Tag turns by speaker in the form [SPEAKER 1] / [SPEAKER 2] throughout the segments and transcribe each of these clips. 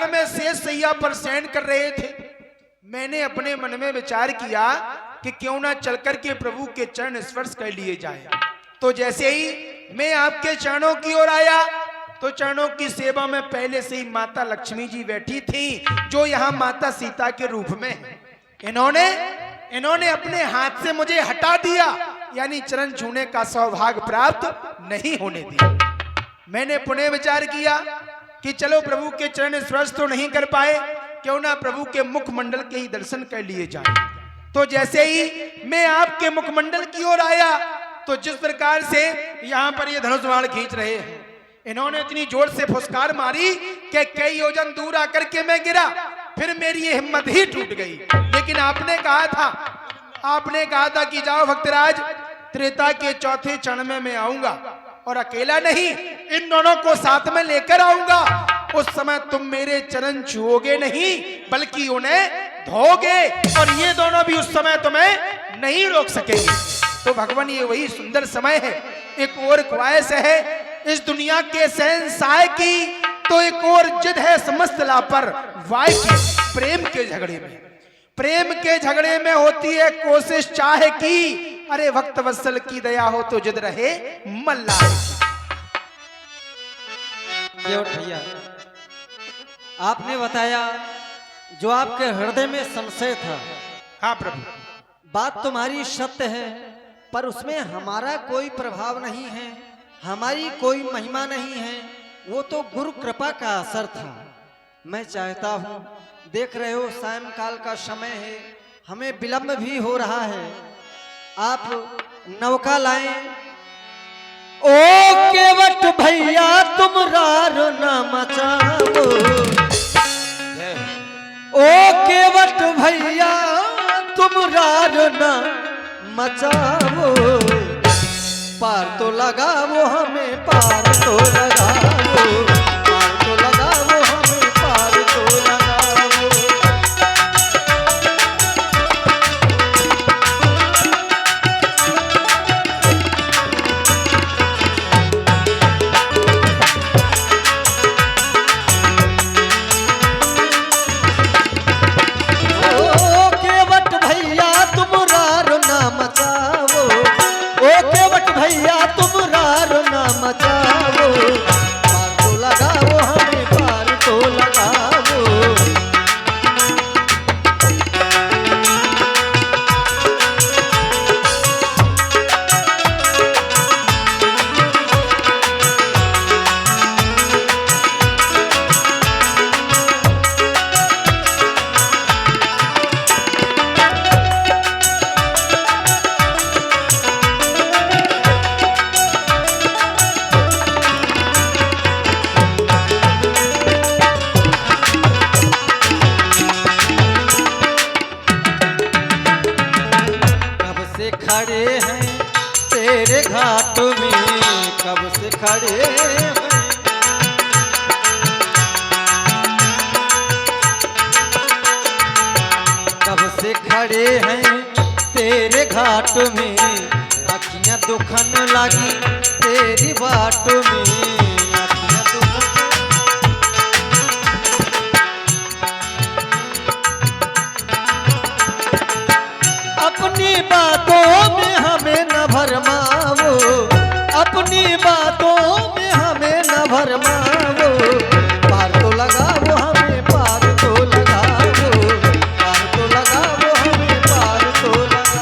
[SPEAKER 1] सागर में शेष सैया पर शयन कर रहे थे, मैंने अपने मन में विचार किया कि क्यों ना चलकर के प्रभु के चरण स्पर्श कर लिए जाए। तो जैसे ही मैं आपके चरणों की ओर आया तो चरणों की सेवा में पहले से ही माता लक्ष्मी जी बैठी थी, जो यहाँ माता सीता के रूप में है। इन्होंने अपने हाथ से मुझे हटा दिया, यानी चरण छूने का सौभाग्य प्राप्त नहीं होने दिया। मैंने पुनः विचार किया कि चलो प्रभु के चरण स्पर्श तो नहीं कर पाए, क्यों ना प्रभु के मुखमंडल के ही दर्शन कर लिए जाए। तो जैसे ही मैं आपके मुखमंडल की ओर आया तो जिस प्रकार से यहाँ पर ये धनुष बाण खींच रहे हैं, इन्होंने इतनी जोर से फुसकार मारी कि कई योजन दूर आकर के मैं गिरा। फिर मेरी ये हिम्मत ही टूट गई। लेकिन आपने कहा था कि जाओ भक्तराज, त्रेता के चौथे क्षण में मैं आऊंगा और अकेला नहीं, इन दोनों को साथ में लेकर आऊंगा। उस समय तुम मेरे चरण छुओगे नहीं बल्कि उन्हें धोगे, और ये दोनों भी उस समय तुम्हें नहीं रोक सकेंगे। तो भगवान ये वही सुंदर समय है। एक और ख्वाहिश है इस दुनिया के शहंशाह की, तो एक और जिद है समस्त लापरवाह की। प्रेम के झगड़े में होती है कोशिश चाहे की, अरे भक्त वत्सल की दया हो तो जिद रहे मल्लाह की।
[SPEAKER 2] भैया आपने बताया जो आपके हृदय में संशय था।
[SPEAKER 1] हाँ प्रभु,
[SPEAKER 2] बात तुम्हारी सत्य है, पर उसमें हमारा कोई प्रभाव नहीं है, हमारी कोई महिमा नहीं है, वो तो गुरु कृपा का असर था। मैं चाहता हूँ, देख रहे हो सायंकाल का समय है, हमें विलंब भी हो रहा है, आप नौका लाएं। ओ केवट भैया तुम रारो न मचाओ, ओ केवट भैया तुम रारो न मचाओ, पार तो लगाओ हमें, पार तो लगाओ, पार तो लगाओ हमें, पार तो लगाओ। ओ केवट भैया तुम रारो ना मचाओ, ओ केवट भैया तुम रारो ना मचाओ, पार तो लगाओ हमें, पार तो लगाओ। खड़े हैं तेरे घाट में, कब से खड़े हैं, कब से खड़े हैं तेरे घाट में, अखियां दुखन लगी तेरी बाट में, अखियां दुखन। अपनी बातों में हमें न भरमाओ, अपनी बातों में हमें न भरमाओ, पार तो लगाओ हमें, पार तो लगाओ, पार तो लगाओ हमें, पार तो लगाओ।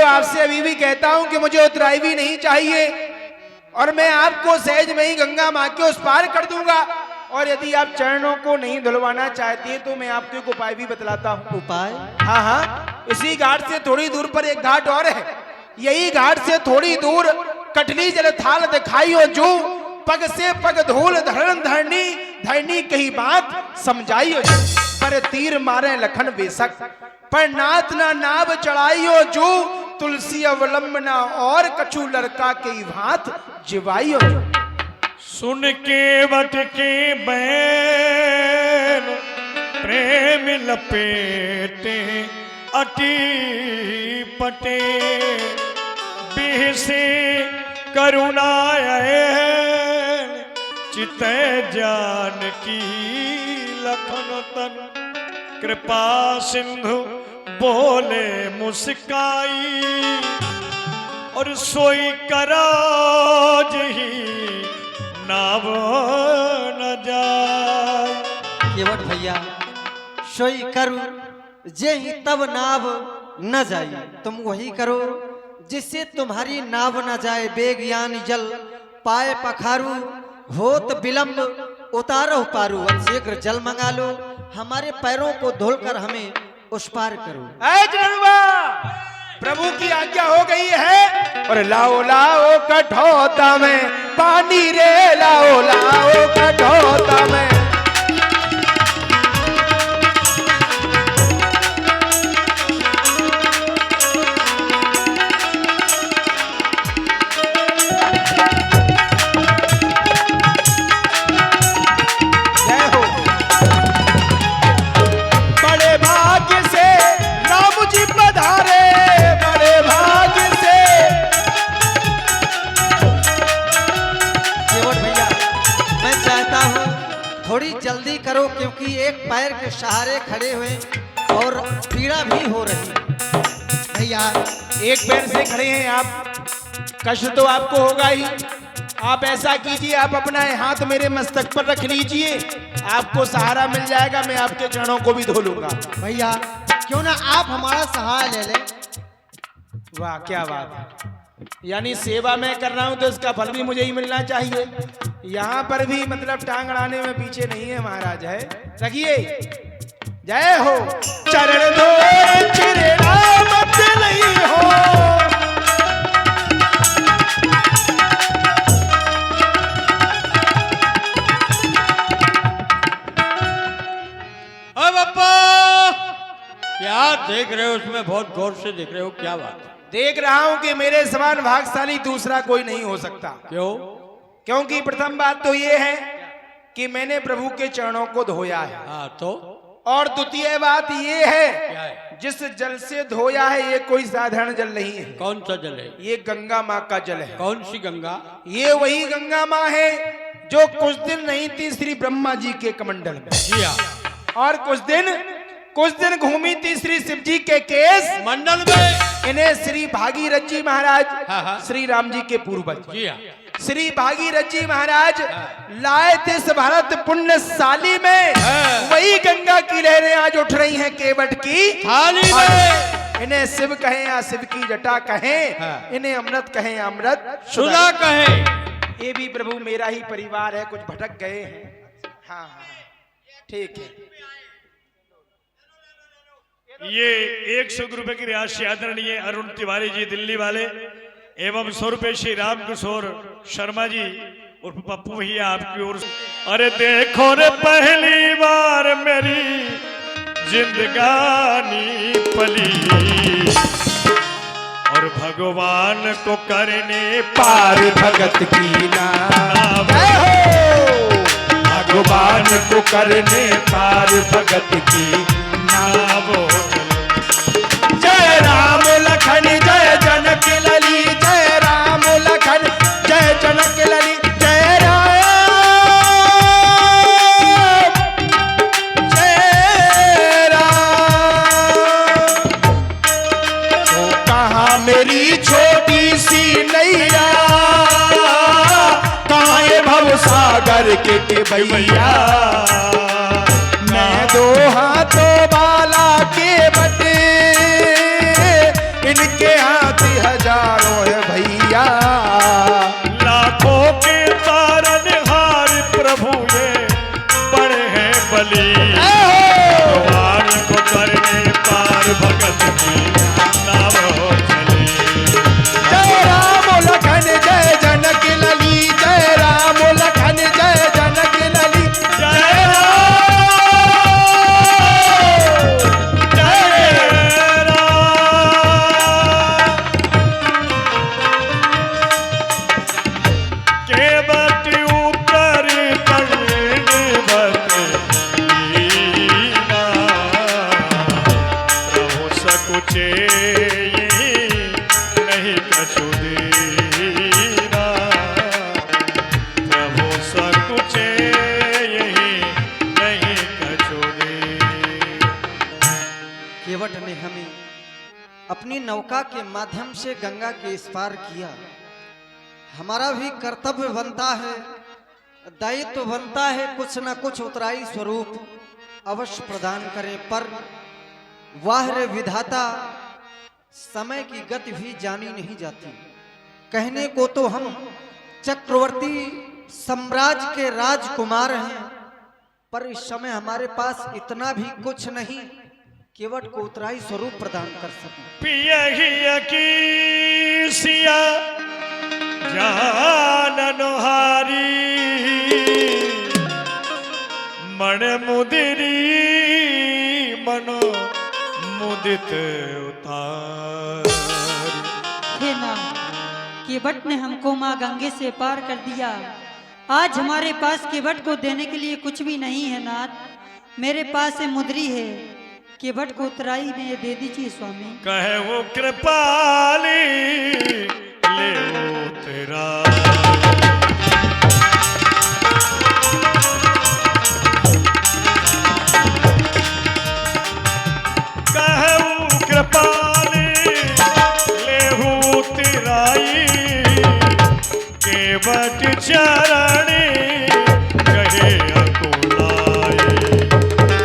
[SPEAKER 1] आपसे अभी भी कहता हूं कि मुझे उतराई भी नहीं चाहिए, और मैं आपको सहज में ही गंगा मां के उस पार कर दूंगा। और यदि आप चरणों को नहीं धुलवाना चाहती है तो मैं आपको एक उपाय भी बतलाता हूँ।
[SPEAKER 2] उपाय?
[SPEAKER 1] हाँ हाँ, इसी घाट से थोड़ी दूर पर एक घाट और है, यही घाट से थोड़ी दूर कटनी जल थाल दिखाइयो जो, पग से पग धूल धरण धरनी, धरनी कही बात समझाइयो जो। पर तीर मारे लखन बेशक, पर नाथ ना नाव चढ़ाइयो जो, तुलसी अवलंबना और कछु लड़का के भात जिवाइयो जो।
[SPEAKER 3] सुन के वट के बैन प्रेम लपेटे, अटी पटे बिहसे करुणाएं, चितै जानकी लखन तन, कृपा सिंधु बोले मुस्काई, और सोई कराज ही नाव न जाए।
[SPEAKER 2] केवट भैया सोई करू जे ही तब नाव न जाई, तुम वही करो जिससे तुम्हारी नाव न जाए। बेग यानी जल पाए पखारू, होत विलंब उतारो पारू, शीघ्र जल मंगा लो, हमारे पैरों को धोलकर हमें उस पार करो।
[SPEAKER 1] ऐ जनवा, प्रभु की आज्ञा हो गई है, और लाओ लाओ कठौता में पानी रे, लाओ लाओ कठौता में।
[SPEAKER 2] थोड़ी जल्दी करो क्योंकि एक पैर के सहारे खड़े हुए और पीड़ा भी हो रही है।
[SPEAKER 1] भैया एक पैर से खड़े हैं आप, कष्ट तो आपको होगा ही। आप ऐसा कीजिए, आप अपना हाथ मेरे मस्तक पर रख लीजिए, आपको सहारा मिल जाएगा, मैं आपके चरणों को भी धो लूंगा।
[SPEAKER 2] भैया क्यों ना आप हमारा सहारा ले लें।
[SPEAKER 1] वाह क्या बात है, यानी सेवा मैं कर रहा हूं तो इसका फल भी मुझे ही मिलना चाहिए। यहाँ पर भी मतलब टांग अड़ाने में पीछे नहीं है महाराज, है रखिए। जय हो चरण दो मत नहीं हो,
[SPEAKER 3] अब अप्पा क्या देख रहे हो उसमें, बहुत गौर से देख रहे हो, क्या बात है?
[SPEAKER 1] देख रहा हूं कि मेरे समान भाग्यशाली दूसरा कोई नहीं हो सकता।
[SPEAKER 3] क्यों?
[SPEAKER 1] क्योंकि प्रथम बात तो ये है कि मैंने प्रभु के चरणों को धोया है।
[SPEAKER 3] हाँ तो?
[SPEAKER 1] और द्वितीय बात ये है,
[SPEAKER 3] क्या है?
[SPEAKER 1] जिस जल से धोया है ये कोई साधारण जल नहीं है।
[SPEAKER 3] कौन सा जल है?
[SPEAKER 1] ये गंगा माँ का जल है।
[SPEAKER 3] कौन सी गंगा?
[SPEAKER 1] ये वही गंगा माँ है जो कुछ दिन नहीं थी श्री ब्रह्मा जी के कमंडल में।
[SPEAKER 3] जी हाँ।
[SPEAKER 1] और कुछ दिन घूमी थी श्री शिव जी के केस
[SPEAKER 3] मंडल में।
[SPEAKER 1] इन्हें श्री भागीरथ जी महाराज,
[SPEAKER 3] हाँ।
[SPEAKER 1] श्री राम जी के पूर्वज,
[SPEAKER 3] जी हाँ,
[SPEAKER 1] श्री भागीरथ जी महाराज लाए थे इस भारत पुण्यशाली में। वही गंगा की लहरें आज उठ रही हैं केवट की थाली में। इन्हें शिव कहें या शिव की जटा कहें, इन्हें अमृत कहें या अमृत
[SPEAKER 3] सुधा कहें।
[SPEAKER 1] ये भी प्रभु मेरा ही परिवार है, कुछ भटक गए हैं। हाँ ठीक है।
[SPEAKER 3] ये 100 रुपए की राशि आदरणीय अरुण तिवारी जी दिल्ली वाले एवं 100 रुपए श्री राम किशोर शर्मा जी उर्फ पप्पू भैया आपकी ओर। अरे देखो रे पहली बार मेरी जिंदगानी पली, और भगवान को करने
[SPEAKER 1] पार भगत की नाव,
[SPEAKER 3] भगवान को करने पार भगत की नाव।
[SPEAKER 1] जय राम लखन जय जनक लली, जय राम लखन जय जनक लली, जय राम। तो कहाँ मेरी छोटी सी नैया, कहाँ ये भव सागर के भैया। मैं दो हाथों वाला के बटे, इनके हाथ हजारों है भैया।
[SPEAKER 3] लाखों के तारनहार प्रभु ये बड़े हैं बली, भगवान को करने पार भगत की नाव चली। कछु दीना, प्रभु सकुचे यही नहीं कछु दीना।
[SPEAKER 2] केवट ने हमें अपनी नौका के माध्यम से गंगा के इस पार किया। हमारा भी कर्तव्य बनता है, दायित्व बनता है, कुछ न कुछ उत्तराई स्वरूप अवश्य प्रदान करें। पर वाह रे विधाता, समय की गति भी जानी नहीं जाती। कहने को तो हम चक्रवर्ती साम्राज्य के राजकुमार हैं, पर इस समय हमारे पास इतना भी कुछ नहीं केवट को उत्तराई स्वरूप प्रदान कर सके।
[SPEAKER 3] पियहिया की सिया जाननहारी, मन मुदिरी मनो मुदित उतार।
[SPEAKER 4] हे नाथ, केवट ने हमको माँ गंगे से पार कर दिया। आज हमारे पास केवट को देने के लिए कुछ भी नहीं है नाथ। मेरे पास है मुद्री है, केवट को उत्तराई में दे दीजिए स्वामी।
[SPEAKER 3] कहे वो कृपाली ले वो तेरा, कहे वो कृपाली ले वो तेराई, केवट चरणी कहे अकुलाई,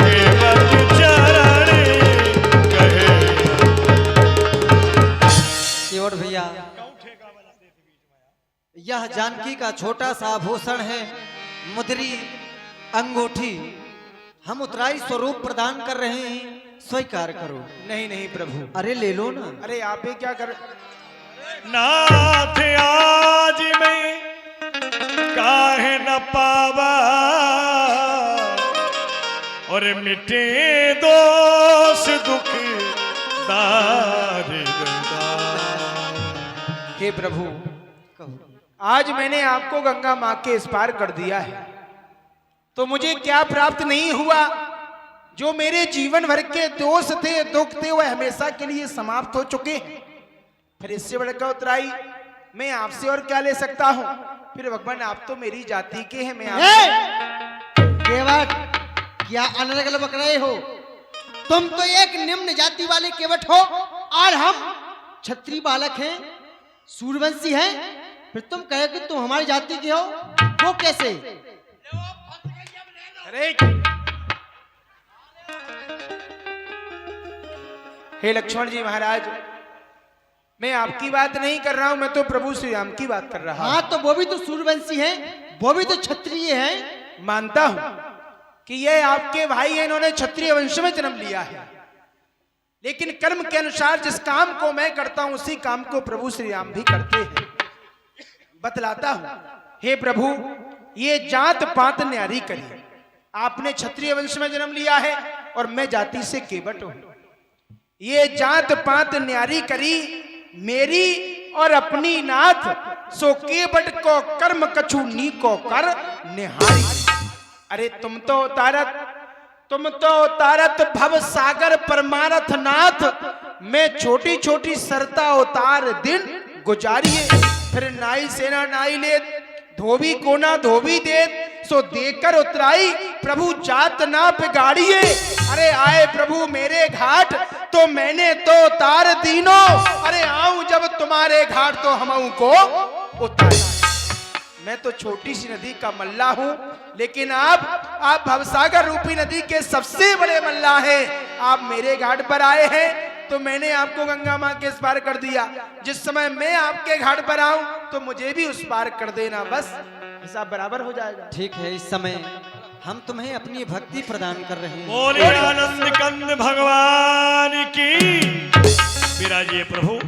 [SPEAKER 3] केवट चरणी कहे।
[SPEAKER 2] केवट भैया, यह जानकी का छोटा सा आभूषण है, मुद्री अंगूठी। हम उत्तराई स्वरूप प्रदान कर रहे हैं, स्वीकार करो।
[SPEAKER 1] नहीं नहीं प्रभु,
[SPEAKER 2] अरे ले लो ना।
[SPEAKER 1] अरे आप ही क्या कर।
[SPEAKER 3] नाथ आज मैं काहे न पावा, और मिटे दोष दुख दारिद्र।
[SPEAKER 1] हे प्रभु,
[SPEAKER 2] कहो।
[SPEAKER 1] आज मैंने आपको गंगा माँ के इस पार कर दिया है, तो मुझे क्या प्राप्त नहीं हुआ? जो मेरे जीवन भर के दोष थे, दुख थे, वह हमेशा के लिए समाप्त हो चुके हैं। फिर इससे बढ़कर उत्तराई मैं आपसे और क्या ले सकता हूँ? फिर भगवान आप तो मेरी जाति के हैं, मैं
[SPEAKER 5] केवट, क्या अनर्गल बक रहे हो? तुम तो एक निम्न जाति वाले केवट हो और हम क्षत्रिय बालक हैं, सूर्यवंशी हैं। फिर तुम कहे कि तुम हमारी जाति के हो, वो कैसे?
[SPEAKER 1] अरे हे लक्ष्मण जी महाराज, मैं आपकी बात नहीं कर रहा हूं, मैं तो प्रभु श्री राम की बात कर रहा हूं।
[SPEAKER 5] हाँ, तो वो भी तो सूर्यवंशी हैं, वो भी तो क्षत्रिय हैं।
[SPEAKER 1] मानता हूं कि ये आपके भाई हैं, इन्होंने क्षत्रिय वंश में जन्म लिया है, लेकिन कर्म के अनुसार जिस काम को मैं करता हूं उसी काम को प्रभु श्री राम भी करते हैं। बतलाता हूं, हे प्रभु, ये जात पात न्यारी करिए। आपने क्षत्रिय वंश में जन्म लिया है और मैं जाति से केवट हूं। ये जात पात न्यारी करी मेरी और अपनी नाथ, सो केवट को कर्म कछु नी को कर निहारी। अरे तुम तो तारत भव सागर परमारथ नाथ, मैं छोटी छोटी सरता उतार दिन गुजारिए। फिर नाई सेना नाई ले, धोबी कोना धोबी दे, सो देकर उतराई प्रभु जात ना बिगाड़िए। अरे आए प्रभु मेरे घाट तो मैंने तो उतार दीनो, अरे आऊं जब तुम्हारे घाट तो हम को उतार। मैं तो छोटी सी नदी का मल्ला हूं, लेकिन आप भवसागर रूपी नदी के सबसे बड़े मल्ला हैं। आप मेरे घाट पर आए हैं तो मैंने आपको गंगा माँ के इस पार कर दिया। जिस समय मैं आपके घाट पर आऊं तो मुझे भी उस पार कर देना, बस हिसाब बराबर हो जाएगा।
[SPEAKER 2] ठीक है, इस समय हम तुम्हें अपनी भक्ति प्रदान कर रहे हैं।
[SPEAKER 3] बोले आनंद कंद भगवान की। विराजिए प्रभु।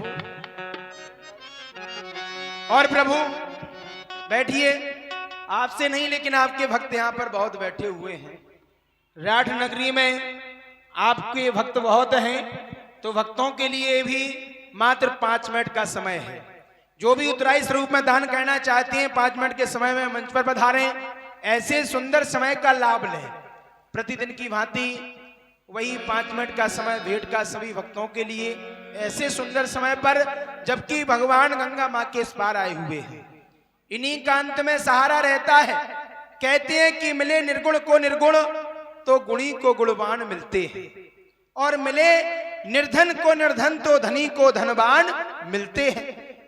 [SPEAKER 1] और प्रभु बैठिए, आपसे नहीं लेकिन आपके भक्त यहाँ पर बहुत बैठे हुए हैं। राठ नगरी में आपके भक्त बहुत हैं, तो भक्तों के लिए भी मात्र 5 मिनट का समय है। जो भी उत्तराई स्वरूप में दान करना चाहते हैं 5 मिनट के समय में मंच पर पधारें। ऐसे सुंदर समय का लाभ लें। प्रतिदिन की भांति वही 5 मिनट का समय भेंट का सभी भक्तों के लिए ऐसे सुंदर समय पर, जबकि भगवान गंगा माँ के इस पार आए हुए हैं। इन्हीं का अंत में सहारा रहता है। कहते हैं कि मिले निर्गुण को निर्गुण तो गुणी को गुणवान मिलते हैं, और मिले निर्धन को निर्धन तो धनी को धनवान मिलते हैं।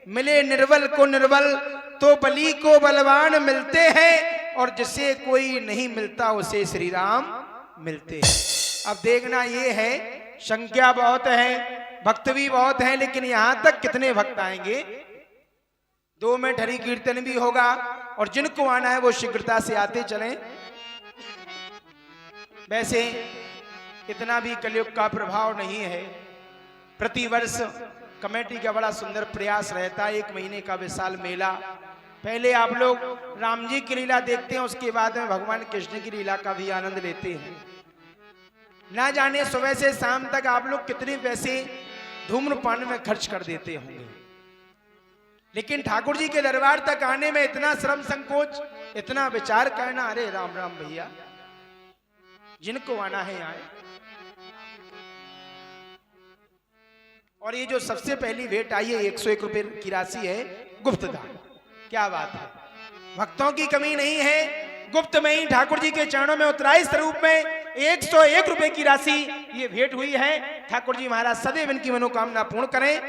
[SPEAKER 1] मिले निर्बल को निर्बल तो बली को बलवान मिलते हैं, और जिसे कोई नहीं मिलता उसे श्री राम मिलते हैं। अब देखना ये है, संख्या बहुत है, भक्त भी बहुत हैं, लेकिन यहां तक कितने भक्त आएंगे। 2 मिनट हरि कीर्तन भी होगा, और जिनको आना है वो शीघ्रता से आते चलें। वैसे इतना भी कलयुग का प्रभाव नहीं है। प्रतिवर्ष कमेटी का बड़ा सुंदर प्रयास रहता है, 1 महीने का विशाल मेला। पहले आप लोग राम जी की लीला देखते हैं, उसके बाद में भगवान कृष्ण की लीला का भी आनंद लेते हैं। ना जाने सुबह से शाम तक आप लोग कितने पैसे धूम्रपान में खर्च कर देते होंगे, लेकिन ठाकुर जी के दरबार तक आने में इतना श्रम संकोच, इतना विचार करना। अरे राम राम भैया, जिनको आना है आए। और ये जो सबसे पहली भेंट आई है 101 रुपए की राशि है, गुप्त दान। क्या बात है, भक्तों की कमी नहीं है। गुप्त में ही ठाकुर जी के चरणों में उतराई स्वरूप में 101 रुपए की राशि ये भेंट हुई है। ठाकुर जी महाराज सदैव इनकी मनोकामना पूर्ण करें।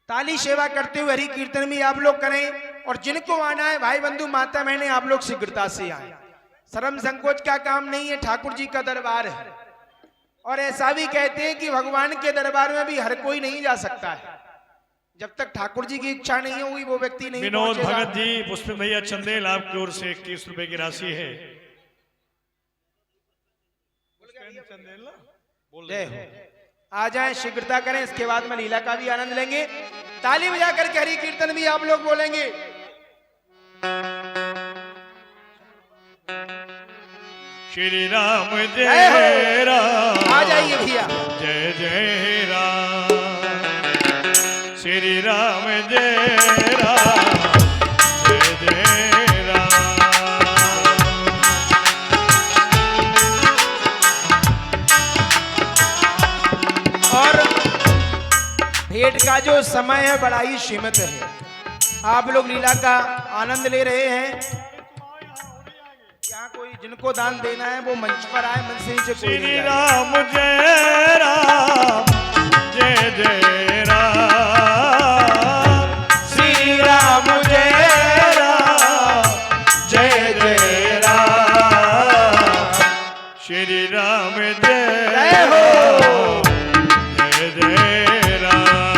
[SPEAKER 1] ताली सेवा करते हुए हरि कीर्तन भी आप लोग करें, और जिनको आना है भाई बंधु माता बहने, आप लोग शीघ्रता से आए। शर्म संकोच का काम नहीं है, ठाकुर जी का दरबार है। और ऐसा भी कहते हैं कि भगवान के दरबार में भी हर कोई नहीं जा सकता है, जब तक ठाकुर जी की इच्छा नहीं होगी वो व्यक्ति नहीं
[SPEAKER 3] विनोद
[SPEAKER 1] पहुंचेगा।
[SPEAKER 3] भगत जी, पुष्प भैया चंदेल आपकी ओर से 21 रुपए की राशि है।
[SPEAKER 1] जय हो। आ जाएं, शीघ्रता करें, इसके बाद में लीला का भी आनंद लेंगे। ताली बजा करके हरि कीर्तन भी आप लोग बोलेंगे।
[SPEAKER 3] श्री राम जय राम,
[SPEAKER 1] आ जाइए भैया।
[SPEAKER 3] जय जय राम, श्री राम जय राम, जय जय राम।
[SPEAKER 1] और भेंट का जो समय है बड़ा ही सीमित है। आप लोग लीला का आनंद ले रहे हैं। यहाँ कोई जिनको दान देना है वो मंच पर आए, मंच से नीचे कोई नहीं
[SPEAKER 3] श्री
[SPEAKER 1] जाए।
[SPEAKER 3] राम जय राम, जय जय राम,
[SPEAKER 1] श्री राम जय राम, जय जय राम,
[SPEAKER 3] श्री राम
[SPEAKER 1] जय हो।
[SPEAKER 3] जय जय राम,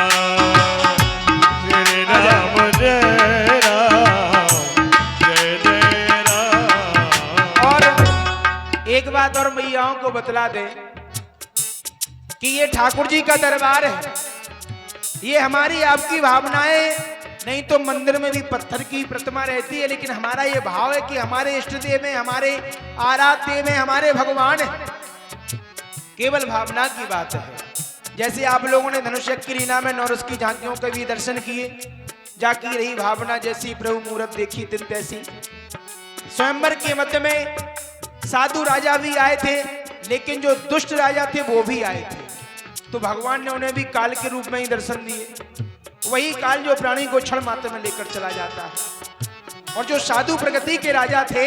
[SPEAKER 3] श्री राम जय राम, जय जय राम।
[SPEAKER 1] और एक बात और मैयाओं को बतला दें कि ये ठाकुर जी का दरबार है। ये हमारी आपकी भावनाएं नहीं तो मंदिर में भी पत्थर की प्रतिमा रहती है, लेकिन हमारा ये भाव है कि हमारे इष्ट देव में, हमारे आराध्य में हमारे भगवान है। केवल भावना की बात है। जैसे आप लोगों ने धनुष्य की लीला में नौरस की झांकियों के भी दर्शन किए, जाकी रही भावना जैसी प्रभु मूरत देखी तिन तैसी। स्वयंवर के मध्य में साधु राजा भी आए थे, लेकिन जो दुष्ट राजा थे वो भी आए थे, तो भगवान ने उन्हें भी काल के रूप में ही दर्शन दिए। वही काल जो प्राणी को क्षण मात्र में लेकर चला जाता है। और जो साधु प्रगति के राजा थे,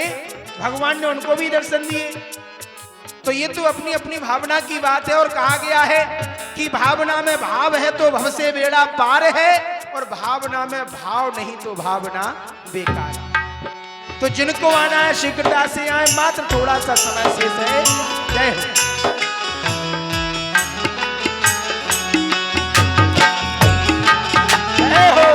[SPEAKER 1] भगवान ने उनको भी दर्शन दिए। तो ये तो अपनी अपनी भावना की बात है। और कहा गया है कि भावना में भाव है तो भव से बेड़ा पार है, और भावना में भाव नहीं तो भावना बेकार। तो जिनको आना है शीघ्रता से आए, मात्र थोड़ा सा समय शेष है। जय हो। जय हो।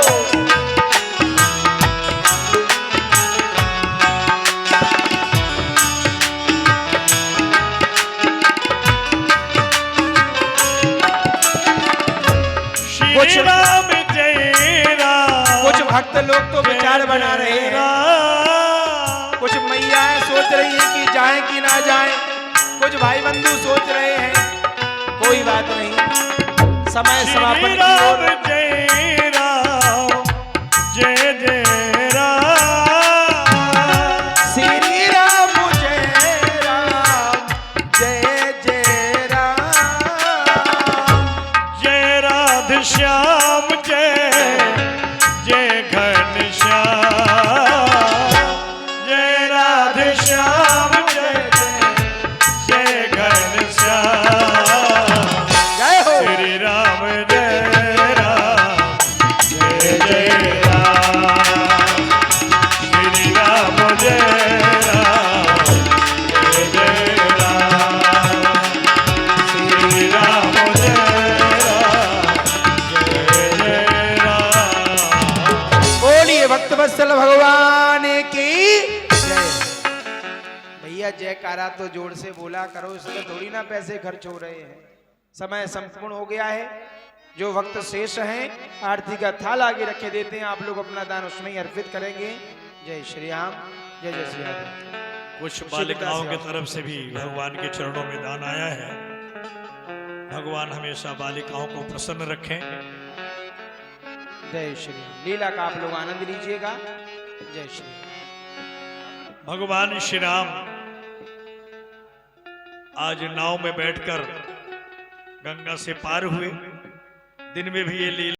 [SPEAKER 3] श्री राम जय राम,
[SPEAKER 1] कुछ भक्त लोग तो विचार बना रहे हैं, कुछ मैयाएं सोच रही हैं कि जाएं कि ना जाएं, कुछ भाई बंधु सोच रहे हैं। कोई बात नहीं, समय समापन
[SPEAKER 3] श्री
[SPEAKER 1] की
[SPEAKER 3] राम
[SPEAKER 1] ओर।
[SPEAKER 3] जय राम, जय जय राम,
[SPEAKER 1] श्री राम जय राम, जय
[SPEAKER 3] राधे श्याम जय जय घनश्याम, जय राधे श्याम जय जय घनश्याम,
[SPEAKER 1] जय हो।
[SPEAKER 3] श्री राम जय राम जय जय राम, श्री राम जय राम जय जय राम, श्री राम जय राम जय जय राम।
[SPEAKER 1] बोलिए भक्तवत्सल भगवान की जय। भैया जयकारा तो जोर से बोला करो, इसमें थोड़ी ना पैसे खर्च हो रहे हैं। समय संपूर्ण हो गया है। जो वक्त शेष हैं आरती का थाल आगे रखे देते हैं, आप लोग अपना दान उसमें ही अर्पित करेंगे। जय श्री राम, जय जय श्री राम।
[SPEAKER 3] कुछ बालिकाओं की तरफ से भी भगवान के चरणों में दान आया है। भगवान हमेशा बालिकाओं को प्रसन्न रखें।
[SPEAKER 1] जय श्री राम। लीला का आप लोग आनंद लीजिएगा। जय श्री राम।
[SPEAKER 3] भगवान श्री राम आज नाव में बैठकर गंगा से पार हुए। दिन में भी ये लीला